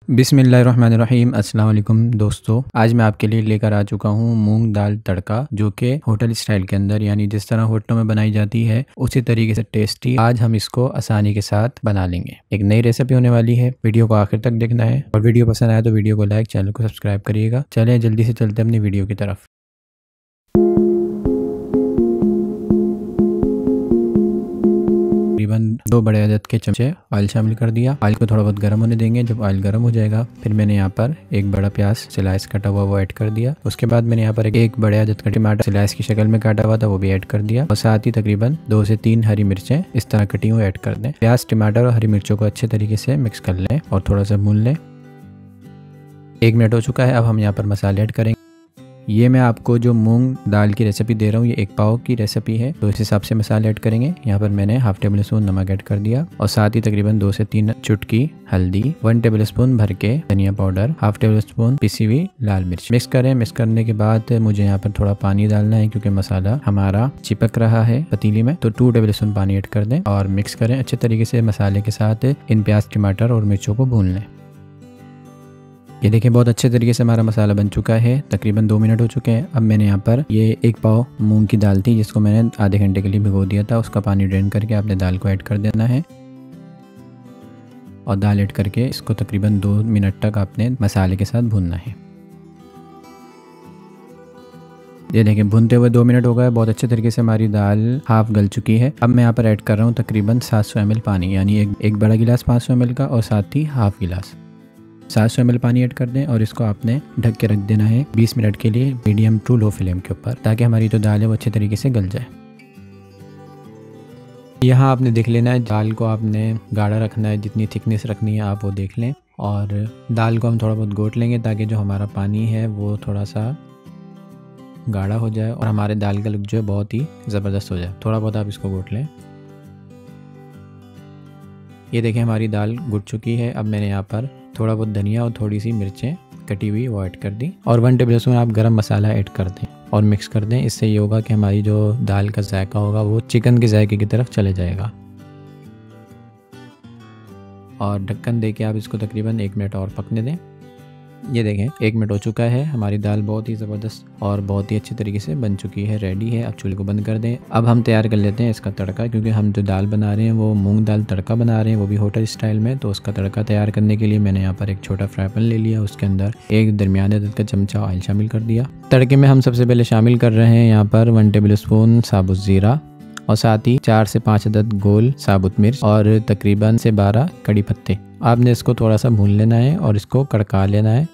बिस्मिल्लाहिर्रहमानिर्रहीम। अस्सलाम वालेकुम दोस्तों, आज मैं आपके लिए लेकर आ चुका हूँ मूंग दाल तड़का, जो कि होटल स्टाइल के अंदर यानी जिस तरह होटलों में बनाई जाती है उसी तरीके से टेस्टी आज हम इसको आसानी के साथ बना लेंगे। एक नई रेसिपी होने वाली है, वीडियो को आखिर तक देखना है और वीडियो पसंद आए तो वीडियो को लाइक, चैनल को सब्सक्राइब करिएगा। चलें जल्दी से चलते अपनी वीडियो की तरफ। तकरीबन 2 बड़े अदद के चमचे ऑयल शामिल कर दिया। ऑयल को थोड़ा बहुत गर्म होने देंगे। जब ऑयल गर्म हो जाएगा फिर मैंने यहाँ पर एक बड़ा प्याज स्लाइस कटा हुआ वो ऐड कर दिया। उसके बाद मैंने यहाँ पर एक बड़े अदद का टमाटर स्लाइस की शक्ल में काटा हुआ था वो भी ऐड कर दिया और साथ ही तकरीबन 2 से 3 हरी मिर्चें इस तरह कटी हुई ऐड कर दें। प्याज, टमाटर और हरी मिर्चों को अच्छे तरीके से मिक्स कर लें और थोड़ा सा भून लें। 1 मिनट हो चुका है। अब हम यहाँ पर मसाले ऐड करेंगे। ये मैं आपको जो मूंग दाल की रेसिपी दे रहा हूँ ये 1 पाव की रेसिपी है, तो इस हिसाब से मसाले ऐड करेंगे। यहाँ पर मैंने हाफ टेबल स्पून नमक ऐड कर दिया और साथ ही तकरीबन 2 से 3 चुटकी हल्दी, 1 टेबल स्पून भर के धनिया पाउडर, हाफ टेबल स्पून पिसी हुई लाल मिर्च। मिक्स करें। मिक्स करने के बाद मुझे यहाँ पर थोड़ा पानी डालना है क्योंकि मसाला हमारा चिपक रहा है पतीली में, तो 2 टेबल स्पून पानी ऐड कर दें और मिक्स करें अच्छे तरीके से। मसाले के साथ इन प्याज, टमाटर और मिर्चों को भून लें। ये देखिए बहुत अच्छे तरीके से हमारा मसाला बन चुका है। तकरीबन 2 मिनट हो चुके हैं। अब मैंने यहाँ पर ये 1 पाव मूंग की दाल थी जिसको मैंने आधे घंटे के लिए भिगो दिया था, उसका पानी ड्रेन करके आपने दाल को ऐड कर देना है और दाल ऐड करके इसको तकरीबन 2 मिनट तक आपने मसाले के साथ भूनना है। ये देखिए भूनते हुए 2 मिनट हो गए। बहुत अच्छे तरीके से हमारी दाल हाफ गल चुकी है। अब मैं यहाँ पर ऐड कर रहा हूँ तकरीबन 700 ml पानी, यानी एक बड़ा गिलास 500 ml का और साथ ही हाफ गिलास 700 ml पानी ऐड कर दें और इसको आपने ढक के रख देना है 20 मिनट के लिए मीडियम टू लो फ्लेम के ऊपर, ताकि हमारी जो दाल है वो अच्छे तरीके से गल जाए। यहाँ आपने देख लेना है, दाल को आपने गाढ़ा रखना है, जितनी थिकनेस रखनी है आप वो देख लें। और दाल को हम थोड़ा बहुत घोट लेंगे ताकि जो हमारा पानी है वो थोड़ा सा गाढ़ा हो जाए और हमारे दाल का लुक जो है बहुत ही ज़बरदस्त हो जाए। थोड़ा बहुत आप इसको घोट लें। ये देखें हमारी दाल घुट चुकी है। अब मैंने यहाँ पर थोड़ा बहुत धनिया और थोड़ी सी मिर्चें कटी हुई वो ऐड कर दी और 1 टेबल स्पून आप गरम मसाला ऐड कर दें और मिक्स कर दें। इससे ये होगा कि हमारी जो दाल का जायका होगा वो चिकन के जायके की तरफ चले जाएगा। और ढक्कन दे के आप इसको तकरीबन 1 मिनट और पकने दें। ये देखें 1 मिनट हो चुका है। हमारी दाल बहुत ही ज़बरदस्त और बहुत ही अच्छे तरीके से बन चुकी है, रेडी है। अब चूल्हे को बंद कर दें। अब हम तैयार कर लेते हैं इसका तड़का, क्योंकि हम जो दाल बना रहे हैं वो मूंग दाल तड़का बना रहे हैं, वो भी होटल स्टाइल में। तो उसका तड़का तैयार करने के लिए मैंने यहाँ पर एक छोटा फ्राई पैन ले लिया, उसके अंदर एक दरमियाने अदद का चमचा ऑयल शामिल कर दिया। तड़के में हम सबसे पहले शामिल कर रहे हैं यहाँ पर 1 टेबल स्पून साबुत ज़ीरा और साथ ही 4 से 5 अदद गोल साबुत मिर्च और तकरीबन से 12 कड़ी पत्ते। आपने इसको थोड़ा सा भून लेना है और इसको कड़का लेना है।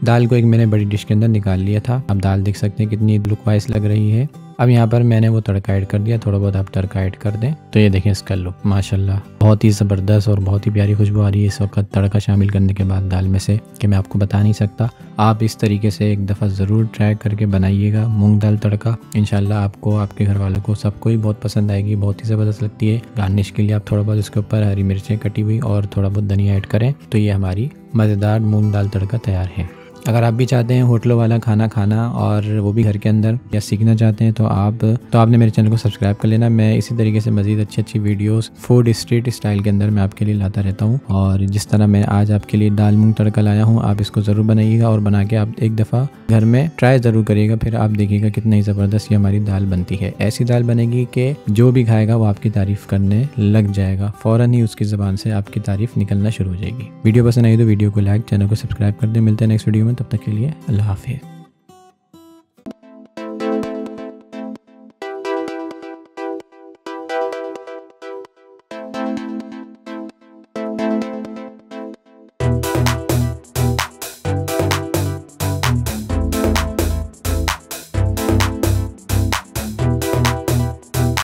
दाल को एक मैंने बड़ी डिश के अंदर निकाल लिया था। आप दाल देख सकते हैं कितनी लुक वाइज लग रही है। अब यहाँ पर मैंने वो तड़का ऐड कर दिया। थोड़ा बहुत आप तड़का ऐड कर दें तो ये देखें इसका लुक माशाल्लाह बहुत ही ज़बरदस्त और बहुत ही प्यारी खुशबू आ रही है इस वक्त तड़का शामिल करने के बाद दाल में से, कि मैं आपको बता नहीं सकता। आप इस तरीके से एक दफ़ा ज़रूर ट्राई करके बनाइएगा मूंग दाल तड़का। इंशाल्लाह आपको, आपके घर वालों को, सबको ही बहुत पसंद आएगी, बहुत ही ज़बरदस्त लगती है। गार्निश के लिए आप थोड़ा बहुत इसके ऊपर हरी मिर्चें कटी हुई और थोड़ा बहुत धनिया ऐड करें तो ये हमारी मज़ेदार मूंग दाल तड़का तैयार है। अगर आप भी चाहते हैं होटलों वाला खाना खाना और वो भी घर के अंदर या सीखना चाहते हैं तो आपने मेरे चैनल को सब्सक्राइब कर लेना। मैं इसी तरीके से मज़ीद अच्छी वीडियोस फूड स्ट्रीट स्टाइल के अंदर मैं आपके लिए लाता रहता हूँ। और जिस तरह मैं आज आपके लिए दाल मूंग तड़का लाया हूँ, आप इसको ज़रूर बनाइएगा और बना के आप एक दफ़ा घर में ट्राई ज़रूर करिएगा, फिर आप देखिएगा कितना ही ज़बरदस्त ये हमारी दाल बनती है। ऐसी दाल बनेगी कि जो भी खाएगा वो आपकी तारीफ़ करने लग जाएगा, फ़ौरन ही उसकी ज़बान से आपकी तारीफ़ निकलना शुरू हो जाएगी। वीडियो पसंद आई तो वीडियो को लाइक, चैनल को सब्सक्राइब कर दें। मिलते हैं नेक्स्ट वीडियो में, तब तक के लिए अल्लाह हाफ़िज़।